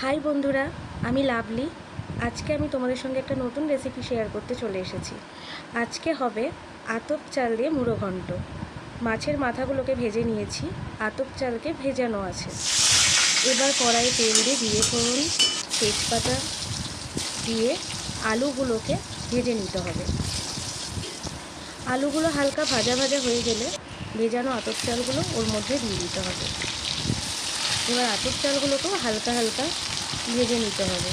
High বন্ধুরা, আমি lovely. আজকে আমি তোমাদের সঙ্গে একটা নতুন রেসিপি শেয়ার করতে চলে এসেছি। আজকে হবে আতপ চাল দিয়ে মুড়ো ঘন্ট। মাছের মাথাগুলোকে ভেজে নিয়েছি, আতপ চালকে ভেজানো আছে। এবার কড়াই তেল দিয়ে জিরে ফোড়ন তেজপাতা দিয়ে আলুগুলোকে ভেজে নিতে হবে। আলুগুলো হালকা ভাজা ভাজা হয়ে গেলে ভেজানো আতপ চালগুলো ওর মধ্যে দিয়ে দিতে হবে। এবার আতপ চালগুলোকেও হালকা হালকা ভেজে নিতে হবে।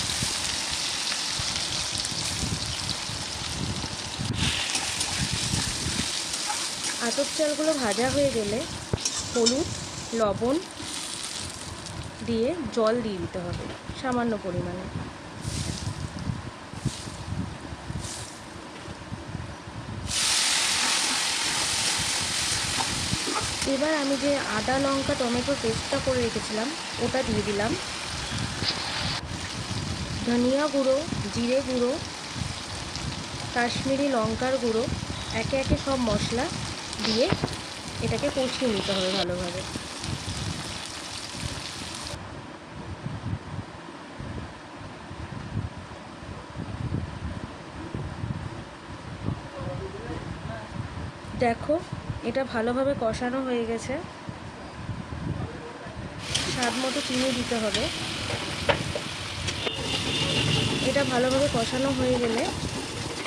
আতপ চালগুলো ভাজা হয়ে গেলে হলুদ লবণ দিয়ে জল দিয়ে দিতে হবে সামান্য পরিমাণে। এবার আমি যে আদা লঙ্কা টমেটো পেস্টটা করে রেখেছিলাম ওটা দিয়ে দিলাম। ধনিয়া গুঁড়ো, জিরে গুঁড়ো, কাশ্মীরি লঙ্কার গুঁড়ো, একে একে সব মশলা দিয়ে এটাকে কষিয়ে নিতে হবে ভালোভাবে। দেখো, এটা ভালোভাবে কষানো হয়ে গেছে। স্বাদ মতো চিনি দিতে হবে। এটা ভালোভাবে কষানো হয়ে গেলে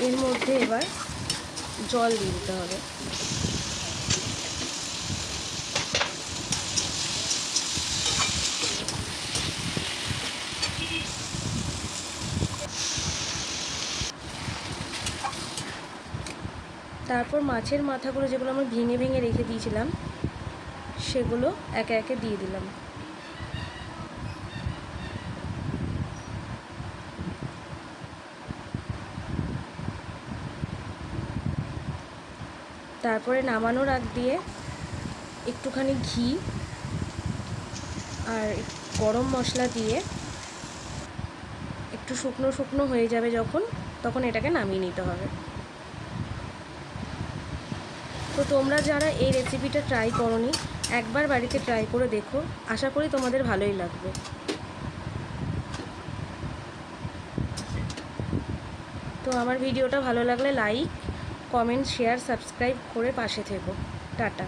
এর মধ্যে এবার জল দিয়ে দিতে হবে। তারপর মাছের মাথাগুলো যেগুলো আমরা ভেঙে ভেঙে রেখে দিয়েছিলাম সেগুলো একে একে দিয়ে দিলাম। তারপরে নামানোর আগ দিয়ে একটুখানি ঘি আর গরম মশলা দিয়ে একটু শুকনো শুকনো হয়ে যাবে তখন এটাকে নামিয়ে নিতে হবে। তো তোমরা যারা এই রেসিপিটা ট্রাই করোনি, একবার বাড়িতে ট্রাই করে দেখো, আশা করি তোমাদের ভালোই লাগবে। তো আমার ভিডিওটা ভালো লাগলে লাইক কমেন্ট শেয়ার সাবস্ক্রাইব করে পাশে থেকো। টাটা।